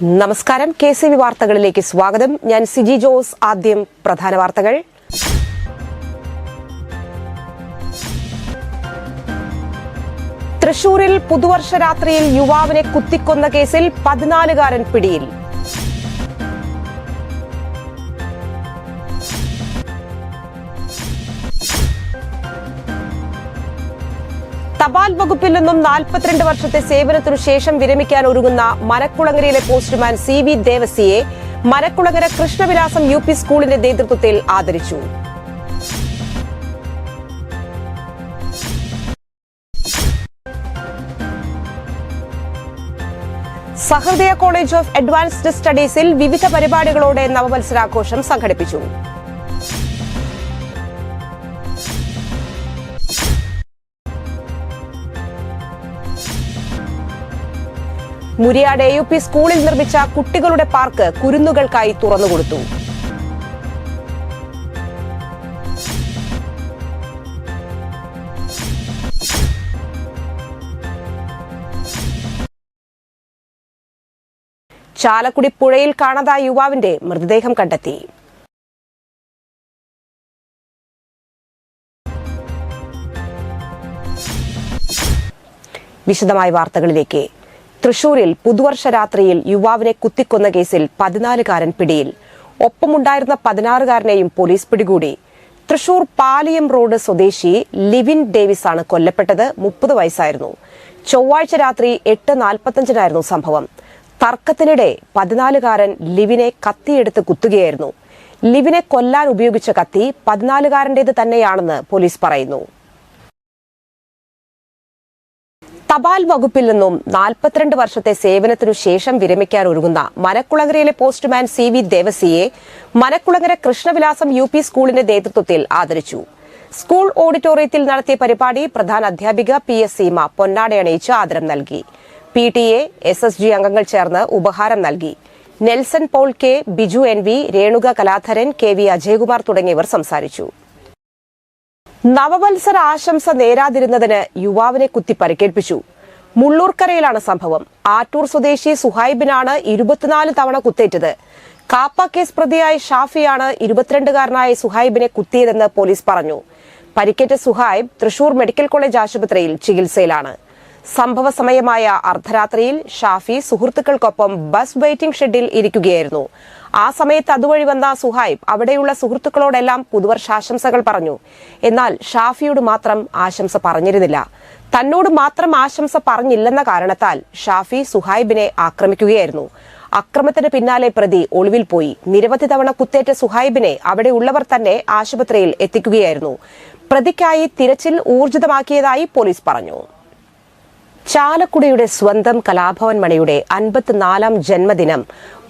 നമസ്കാരം KCV വാർത്തകളിലേക്ക് സ്വാഗതം. ഞാൻ സിജി ജോസ്. ആദ്യം പ്രധാന വാർത്തകൾ. തൃശൂരിൽ പുതുവർഷ രാത്രിയിൽ യുവാവിനെ കുത്തിക്കൊന്ന കേസിൽ 14-കാരൻ പിടിയിൽ. തപാൽ വകുപ്പിൽ നിന്നും 42 വർഷത്തെ സേവനത്തിനു ശേഷം വിരമിക്കാൻ ഒരുങ്ങുന്ന മനക്കുളങ്ങരയിലെ പോസ്റ്റ്മാൻ CV ദേവസിയെ മനക്കുളങ്ങര കൃഷ്ണവിലാസം UP സ്കൂളിന്റെ നേതൃത്വത്തിൽ ആദരിച്ചു. സഹൃദയ കോളേജ് ഓഫ് അഡ്വാൻസ്ഡ് സ്റ്റഡീസിൽ വിവിധ പരിപാടികളോടെ നവവത്സരാഘോഷം സംഘടിപ്പിച്ചു. മുരിയാട് AUP സ്കൂളിൽ നിർമ്മിച്ച കുട്ടികളുടെ പാർക്ക് കുരുന്നുകൾക്കായി തുറന്നുകൊടുത്തു. ചാലക്കുടി പുഴയിൽ കാണാതായ യുവാവിന്റെ മൃതദേഹം കണ്ടെത്തി. വിശദമായ വാർത്തകളിലേക്ക്. തൃശൂരിൽ പുതുവർഷ രാത്രിയിൽ യുവാവിനെ കുത്തിക്കൊന്ന കേസിൽ 14-കാരൻ പിടിയിൽ. ഒപ്പമുണ്ടായിരുന്ന 16-കാരനെയും പോലീസ് പിടികൂടി. തൃശൂർ പാലിയം റോഡ് സ്വദേശി ലിവിൻ ഡേവിസ് ആണ് കൊല്ലപ്പെട്ടത്. 30 വയസ്സായിരുന്നു. ചൊവ്വാഴ്ച രാത്രി 8:45-നായിരുന്നു സംഭവം. തർക്കത്തിനിടെ 14-കാരൻ ലിവിനെ കത്തിയെടുത്ത് കുത്തുകയായിരുന്നു. ലിവിനെ കൊല്ലാൻ ഉപയോഗിച്ച കത്തി 14-കാരന്റേത് തന്നെയാണെന്ന് പോലീസ് പറയുന്നു. തപാൽ വകുപ്പിൽ നിന്നും 42 വർഷത്തെ സേവനത്തിനു ശേഷം വിരമിക്കാൻ ഒരുങ്ങുന്ന മനക്കുളങ്ങരയിലെ പോസ്റ്റ്മാൻ CV ദേവസിയെ മനക്കുളങ്ങര കൃഷ്ണവിലാസം UP സ്കൂളിന്റെ നേതൃത്വത്തിൽ ആദരിച്ചു. സ്കൂൾ ഓഡിറ്റോറിയത്തിൽ നടത്തിയ പരിപാടി പ്രധാന അധ്യാപിക PS സീമ പൊന്നാടയണിയിച്ച് ആദരം നൽകി. PTA SSG അംഗങ്ങൾ ചേർന്ന് ഉപഹാരം നൽകി. Nelson Paul K, Biju NV, Renuka Kaladharan, KV Ajayakumar തുടങ്ങിയവർ സംസാരിച്ചു. നവവത്സര ആശംസ നേരാതിരുന്നതിന് യുവാവിനെ കുത്തി പരിക്കേൽപ്പിച്ചു. മുള്ളൂർക്കരയിലാണ് സംഭവം. ആറ്റൂർ സ്വദേശി സുഹൈബിനാണ് 24 തവണ കുത്തേറ്റത്. കാപ്പ കേസ് പ്രതിയായ ഷാഫിയാണ് 22-കാരനായ സുഹൈബിനെ കുത്തിയതെന്ന് പോലീസ് പറഞ്ഞു. പരിക്കേറ്റ സുഹൈബ് തൃശൂർ മെഡിക്കൽ കോളേജ് ആശുപത്രിയിൽ ചികിത്സയിലാണ്. സംഭവ സമയമായ അർദ്ധരാത്രിയിൽ ഷാഫി സുഹൃത്തുക്കൾക്കൊപ്പം ബസ് വെയിറ്റിംഗ് ഷെഡിൽ ഇരിക്കുകയായിരുന്നു. ആ സമയത്ത് അതുവഴി വന്ന സുഹൈബ് അവിടെയുള്ള സുഹൃത്തുക്കളോടെല്ലാം പുതുവർഷാശംസകൾ പറഞ്ഞു. എന്നാൽ ഷാഫിയോട് മാത്രം ആശംസ പറഞ്ഞിരുന്നില്ല. തന്നോട് മാത്രം ആശംസ പറഞ്ഞില്ലെന്ന കാരണത്താൽ ഷാഫി സുഹൈബിനെ ആക്രമിക്കുകയായിരുന്നു. അക്രമത്തിന് പിന്നാലെ പ്രതി ഒളിവിൽ പോയി. നിരവധി തവണ കുത്തേറ്റ സുഹൈബിനെ അവിടെയുള്ളവർ തന്നെ ആശുപത്രിയിൽ എത്തിക്കുകയായിരുന്നു. പ്രതിക്കായി തിരച്ചിൽ ഊർജിതമാക്കിയതായി പോലീസ് പറഞ്ഞു. ചാലക്കുടിയുടെ സ്വന്തം കലാഭവൻ മണിയുടെ 54-ാം ജന്മദിനം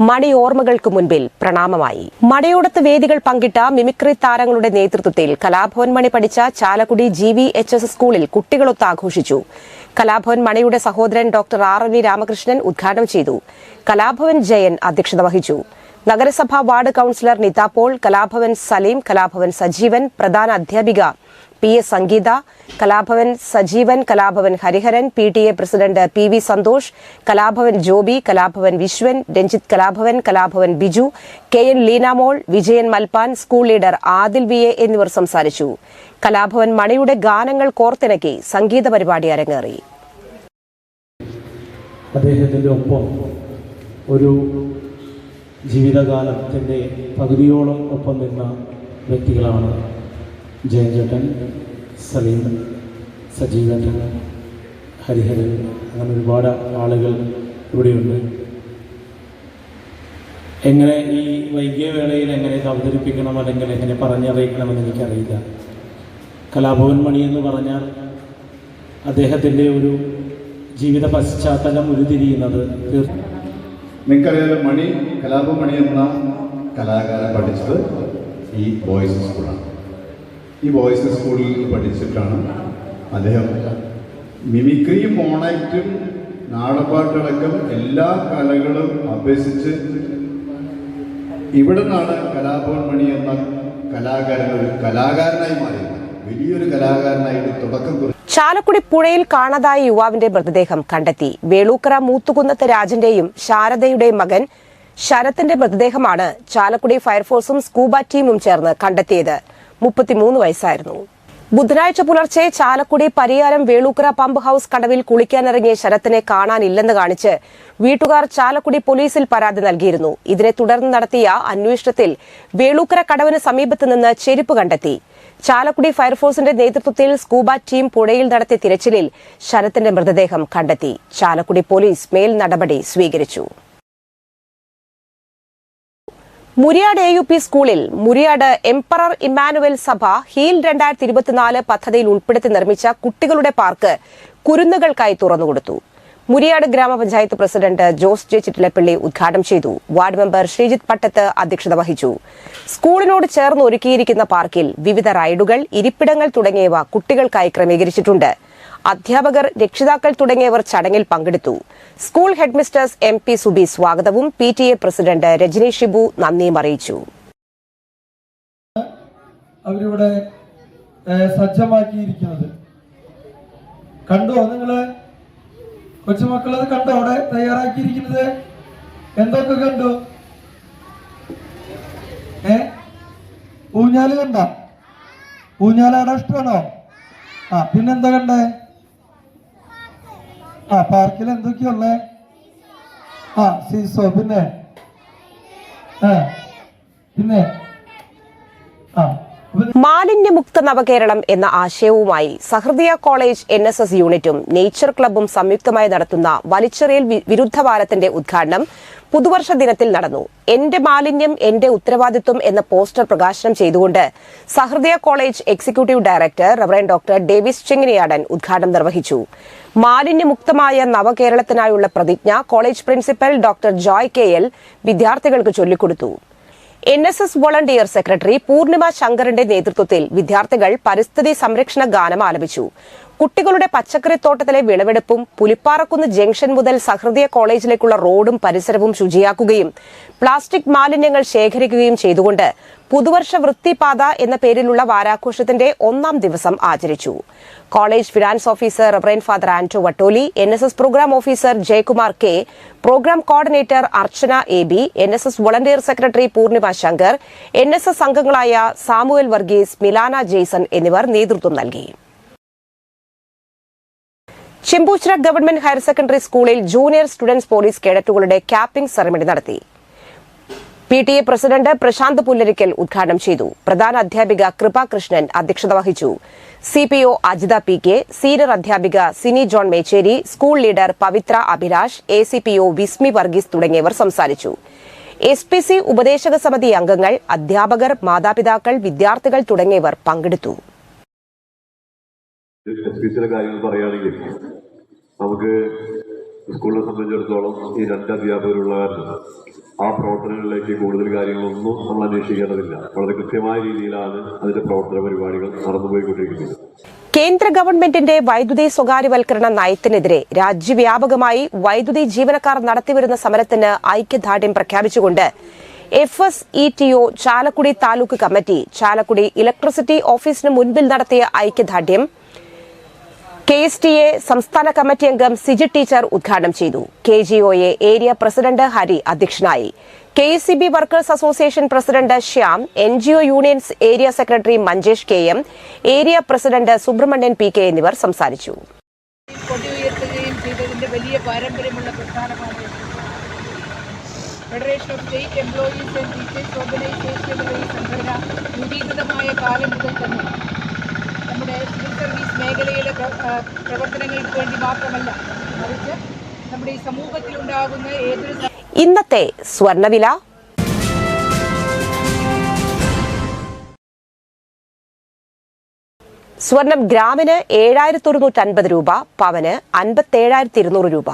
മണി ഓർമ്മകൾക്ക് മുൻപിൽ പ്രണാമമായി. മണിയോടത്ത് വേദികൾ പങ്കിട്ട മിമിക്രി താരങ്ങളുടെ നേതൃത്വത്തിൽ കലാഭവൻ മണി പഠിച്ച ചാലക്കുടി GVHS സ്കൂളിൽ കുട്ടികളൊത്ത് ആഘോഷിച്ചു. കലാഭവൻ മണിയുടെ സഹോദരൻ ഡോക്ടർ RV രാമകൃഷ്ണൻ ഉദ്ഘാടനം ചെയ്തു. കലാഭവൻ ജയൻ അധ്യക്ഷത വഹിച്ചു. നഗരസഭാ ward councillor Nitha Paul, Kalabhavan Salim, Kalabhavan Sajeevan, പ്രധാന അധ്യാപിക PS Sangeetha, Kalabhavan Sajeevan, Kalabhavan Hariharan, PTA president PV Santhosh, Kalabhavan Joby, Kalabhavan Viswan, Ranjith Kalabhavan, Kalabhavan Biju, KN Leenamol, Vijayan Malpan, school leader Adil VA എന്നിവർ സംസാരിച്ചു. കലാഭവൻ മണിയുടെ ഗാനങ്ങൾ കോർത്തിണക്കി സംഗീത പരിപാടി അരങ്ങേറി. അദ്ദേഹത്തിന്റെ ഒപ്പം ഒരു ജീവിതകാലത്തിൻ്റെ പകുതിയോളം ഒപ്പം നിന്ന വ്യക്തികളാണ് ജയൻചേട്ടൻ, സലീം, സജീവൻ, ഹരിഹരൻ, അങ്ങനെ ഒരുപാട് ആളുകൾ ഇവിടെയുണ്ട്. എങ്ങനെ ഈ വൈകിയ വേളയിൽ എങ്ങനെ അവതരിപ്പിക്കണം അല്ലെങ്കിൽ എങ്ങനെ പറഞ്ഞറിയിക്കണമെന്ന് എനിക്കറിയില്ല. കലാഭവൻ മണി എന്ന് പറഞ്ഞാൽ അദ്ദേഹത്തിൻ്റെ ഒരു ജീവിത പശ്ചാത്തലം ഉരുത്തിരിയുന്നത് നിങ്ങൾക്കറിയാലോ, കലാഭവൻ മണി എന്ന കലാകാരൻ പഠിച്ചത് ഈ ബോയ്സ് സ്കൂളാണ്. ഈ ബോയ്സ് സ്കൂളിൽ പഠിച്ചിട്ടാണ് അദ്ദേഹം മിമിക്രിയും മോണാക്റ്റും നാടൻപാട്ടടക്കം എല്ലാ കലകളും അഭ്യസിച്ച് ഇവിടെ നിന്നാണ് കലാഭവൻ മണി എന്ന കലാകാരൻ ഒരു കലാകാരനായി മാറിയത്. വലിയൊരു കലാകാരനായിട്ട് തുടക്കം കുറിച്ചു. ചാലക്കുടി പുഴയിൽ കാണാതായ യുവാവിന്റെ മൃതദേഹം കണ്ടെത്തി. വേളൂക്കര മൂത്തുകുന്നത്ത് രാജന്റെയും ശാരദയുടെയും മകൻ ശരത്തിന്റെ മൃതദേഹമാണ് ചാലക്കുടി ഫയർഫോഴ്സും സ്കൂബ ടീമും ചേർന്ന് കണ്ടെത്തിയത്. 33 വയസ്സായിരുന്നു. ബുധനാഴ്ച പുലർച്ചെ ചാലക്കുടി പരിയാരം വേളൂക്കര പമ്പ് ഹൌസ് കടവിൽ കുളിക്കാനിറങ്ങിയ ശരത്തിനെ കാണാനില്ലെന്ന് കാണിച്ച് വീട്ടുകാർ ചാലക്കുടി പോലീസിൽ പരാതി നൽകിയിരുന്നു. ഇതിനെ തുടർന്ന് നടത്തിയ അന്വേഷണത്തിൽ വേളൂക്കര കടവിന് സമീപത്ത് നിന്ന് ചെരുപ്പ് കണ്ടെത്തി. ചാലക്കുടി ഫയർഫോഴ്സിന്റെ നേതൃത്വത്തിൽ സ്കൂബ ടീം പുഴയിൽ നടത്തിയ തിരച്ചിലിൽ ശരത്തിന്റെ മൃതദേഹം കണ്ടെത്തി. ചാലക്കുടി പോലീസ് മേൽ നടപടി സ്വീകരിച്ചു. മുരിയാട് AUP സ്കൂളിൽ മുരിയാട് എംപറർ ഇമ്മാനുവൽ സഭ ഹീൽ 2024 പദ്ധതിയിൽ ഉൾപ്പെടുത്തി നിർമ്മിച്ച കുട്ടികളുടെ പാർക്ക് കുരുന്നുകൾക്കായി തുറന്നുകൊടുത്തു. മുരിയാട് ഗ്രാമപഞ്ചായത്ത് പ്രസിഡന്റ് ജോസ് ജെ ചിറ്റിലപ്പള്ളി ഉദ്ഘാടനം ചെയ്തു. വാർഡ് മെമ്പർ ശ്രീജിത്ത് പട്ടത്ത് അധ്യക്ഷത വഹിച്ചു. സ്കൂളിനോട് ചേർന്ന് ഒരുക്കിയിരിക്കുന്ന പാർക്കിൽ വിവിധ റൈഡുകൾ, ഇരിപ്പിടങ്ങൾ തുടങ്ങിയവ കുട്ടികൾക്കായി ക്രമീകരിച്ചിട്ടുണ്ട്. അധ്യാപകർ, രക്ഷിതാക്കൾ തുടങ്ങിയവർ ചടങ്ങിൽ പങ്കെടുത്തു. സ്കൂൾ ഹെഡ്മിസ്റ്റേഴ്സ് MP സുബി സ്വാഗതവും PTA പ്രസിഡന്റ് രജനി ഷിബു നന്ദിയും അറിയിച്ചു. അവരിവിടെ സജ്ജമാക്കിയിരിക്കുന്നത് കണ്ടോ? നിങ്ങള് കൊച്ചുമക്കളത് കണ്ടോ? അവിടെ തയ്യാറാക്കിയിരിക്കുന്നത് എന്തൊക്കെ കണ്ടു? ഊഞ്ഞാല് കണ്ട? ഊഞ്ഞാലാട ഇഷ്ടമാണോ? പിന്നെന്താ കണ്ടേ? പാർക്കിൽ എന്തൊക്കെയുള്ളേ? സീസോ, പിന്നെ മാലിന്യമുക്ത നവകേരളം എന്ന ആശയവുമായി സഹൃദയ കോളേജ് NSS യൂണിറ്റും നേച്ചർ ക്ലബ്ബും സംയുക്തമായി നടത്തുന്ന വലിച്ചെറിയൽ വിരുദ്ധ വാരത്തിന്റെ ഉദ്ഘാടനം പുതുവർഷ ദിനത്തിൽ നടന്നു. എന്റെ മാലിന്യം എന്റെ ഉത്തരവാദിത്വം എന്ന പോസ്റ്റർ പ്രകാശനം ചെയ്തുകൊണ്ട് Sahrdaya college executive director reverend doctor Davis Chenginiyadan ഉദ്ഘാടനം നിർവഹിച്ചു. മാലിന്യമുക്തമായ നവകേരളത്തിനായുള്ള പ്രതിജ്ഞ college principal doctor Joy KL വിദ്യാർത്ഥികൾക്ക് ചൊല്ലിക്കൊടുത്തു. NSS വോളണ്ടിയർ സെക്രട്ടറി പൂർണിമ ശങ്കറിന്റെ നേതൃത്വത്തിൽ വിദ്യാർത്ഥികൾ പരിസ്ഥിതി സംരക്ഷണ ഗാനം ആലപിച്ചു. കുട്ടികളുടെ പച്ചക്കറിത്തോട്ടത്തിലെ വിളവെടുപ്പും പുലിപ്പാറക്കുന്ന് ജംഗ്ഷൻ മുതൽ സഹൃദയ കോളേജിലേക്കുള്ള റോഡും പരിസരവും ശുചിയാക്കുകയും പ്ലാസ്റ്റിക് മാലിന്യങ്ങൾ ശേഖരിക്കുകയും ചെയ്തുകൊണ്ട് പുതുവർഷ വൃത്തിപാത എന്ന പേരിലുള്ള വാരാഘോഷത്തിന്റെ 1ാം ദിവസം ആചരിച്ചു. College finance officer reverend father Anto Vattoli, NSS programme officer Jayakumar K, programme coordinator Archana AB, NSS volunteer secretary Poornima Shankar, NSS അംഗങ്ങളായ സാമുവൽ വർഗീസ്, മിലാന ജെയ്സൺ എന്നിവർ നേതൃത്വം നൽകി. ചെമ്പൂച്ചിറ ഗവൺമെന്റ് ഹയർ സെക്കൻഡറി സ്കൂളിൽ ജൂനിയർ സ്റ്റുഡൻസ് പോലീസ് കേഡറ്റുകളുടെ ക്യാപ്പിംഗ് സെറമണി നടത്തി. PTA പ്രസിഡന്റ് പ്രശാന്ത് പുല്ലരിക്കൽ ഉദ്ഘാടനം ചെയ്തു. പ്രധാന അധ്യാപിക കൃപ കൃഷ്ണൻ അധ്യക്ഷത വഹിച്ചു. CPO അജിത PK, സീനിയർ അധ്യാപിക Sini John Mecheri, school leader Pavithra Abhilash, ACPO Vismi Varghese തുടങ്ങിയവർ സംസാരിച്ചു. SPC ഉപദേശക സമിതി അംഗങ്ങൾ, അധ്യാപകർ, മാതാപിതാക്കൾ, വിദ്യാർത്ഥികൾ തുടങ്ങിയവർ പങ്കെടുത്തു. കാര്യങ്ങൾ പറയുകയാണെങ്കിൽ നമുക്ക് സ്കൂളിനെ സംബന്ധിച്ചിടത്തോളം ഈ 2 അധ്യാപകരുള്ള കാരണം ആ പ്രവർത്തനങ്ങളിലേക്ക് കൂടുതൽ കാര്യങ്ങളൊന്നും നമ്മൾ അന്വേഷിക്കേണ്ടതില്ല. വളരെ കൃത്യമായ രീതിയിലാണ് അതിന്റെ പ്രവർത്തന പരിപാടികൾ നടന്നുപോയിക്കൊണ്ടിരിക്കുന്നത്. കേന്ദ്ര ഗവൺമെന്റിന്റെ വൈദ്യുതി സ്വകാര്യവൽക്കരണ നയത്തിനെതിരെ രാജ്യവ്യാപകമായി വൈദ്യുതി ജീവനക്കാർ നടത്തിവരുന്ന സമരത്തിന് ഐക്യദാർഢ്യം പ്രഖ്യാപിച്ചുകൊണ്ട് FSETO Chalakudy taluk committee Chalakudy electricity ഓഫീസിന് മുൻപിൽ നടത്തിയ ഐക്യദാർഢ്യം KSTA സംസ്ഥാന കമ്മിറ്റി അംഗം സിജി ടീച്ചർ ഉദ്ഘാടനം ചെയ്തു. KGOA ഏരിയ പ്രസിഡന്റ് ഹരി അധ്യക്ഷനായി. KSCB workers association president Shyam, NGO unions area secretary Manjesh KM, area president Subramanian PK എന്നിവർ സംസാരിച്ചു. വലിയ പാരമ്പര്യമുള്ള പ്രസ്ഥാനമാണ് federation of state employees and teachers ഓർഗനൈസേഷനുകളുടെ ഈ സംഘടന രൂപീകൃതമായ കാലം മുതൽ തന്നെ നമ്മുടെ സിവിൽ സർവീസ് മേഖലയിലെ പ്രവർത്തനങ്ങൾക്ക് വേണ്ടി മാത്രമല്ല, മറിച്ച് നമ്മുടെ ഈ സമൂഹത്തിലുണ്ടാകുന്ന ഏതൊരു ഇന്നത്തെ സ്വർണ്ണവില. സ്വർണം ഗ്രാമിന് 7150 രൂപ, പവന് 57,200 രൂപ.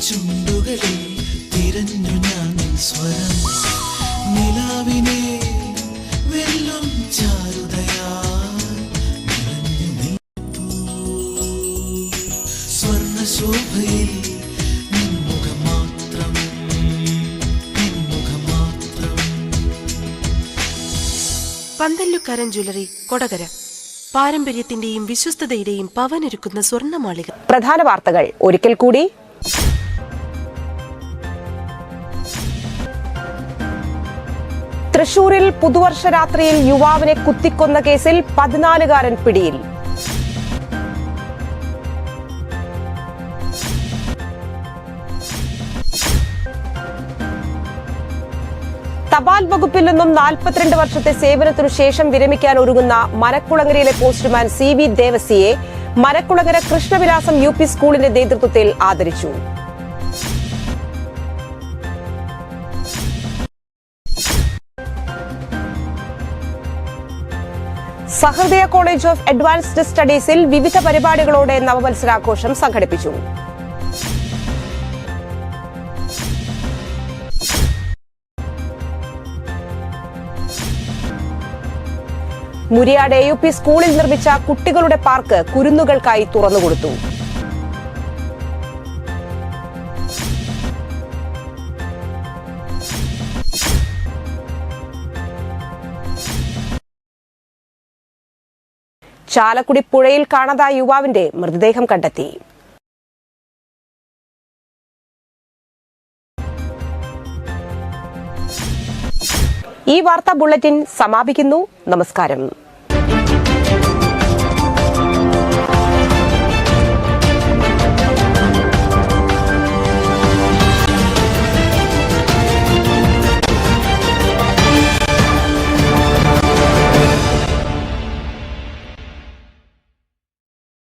ചുണ്ടുകളിൽ തിരഞ്ഞു ഞാൻ സ്വരം നിലാവിനെ വെല്ലും ചാരുതയായി സ്വർണ്ണ ശോഭയിൽ നിൻമുഖം മാത്രം പന്തല്ലുക്കാരൻ ജ്വല്ലറി കൊടകര പാരമ്പര്യത്തിന്റെയും വിശ്വസ്തതയുടെയും പവനൊരുക്കുന്ന സ്വർണ്ണമാളിക. പ്രധാന വാർത്തകൾ ഒരിക്കൽ കൂടി. തൃശൂരിൽ പുതുവർഷ രാത്രിയിൽ യുവാവിനെ കുത്തിക്കൊന്ന കേസിൽ 14-കാരൻ പിടിയിൽ. തപാൽ വകുപ്പിൽ നിന്നും 42 വർഷത്തെ സേവനത്തിനു ശേഷം വിരമിക്കാൻ ഒരുങ്ങുന്ന മനക്കുളങ്ങരയിലെ പോസ്റ്റ്മാൻ CV ദേവസിയെ മനക്കുളങ്ങര കൃഷ്ണവിലാസം UP സ്കൂളിന്റെ നേതൃത്വത്തിൽ ആദരിച്ചു. സഹൃദയ കോളേജ് ഓഫ് അഡ്വാൻസ്ഡ് സ്റ്റഡീസിൽ വിവിധ പരിപാടികളോടെ നവവത്സരാഘോഷം സംഘടിപ്പിച്ചു. മുരിയാട് AUP സ്കൂളിൽ നിർമ്മിച്ച കുട്ടികളുടെ പാർക്ക് കുരുന്നുകൾക്കായി തുറന്നുകൊടുത്തു. ചാലക്കുടി പുഴയിൽ കാണാതായ യുവാവിന്റെ മൃതദേഹം കണ്ടെത്തി. ഈ വാർത്താ ബുള്ളറ്റിൻ സമാപിക്കുന്നു. നമസ്കാരം.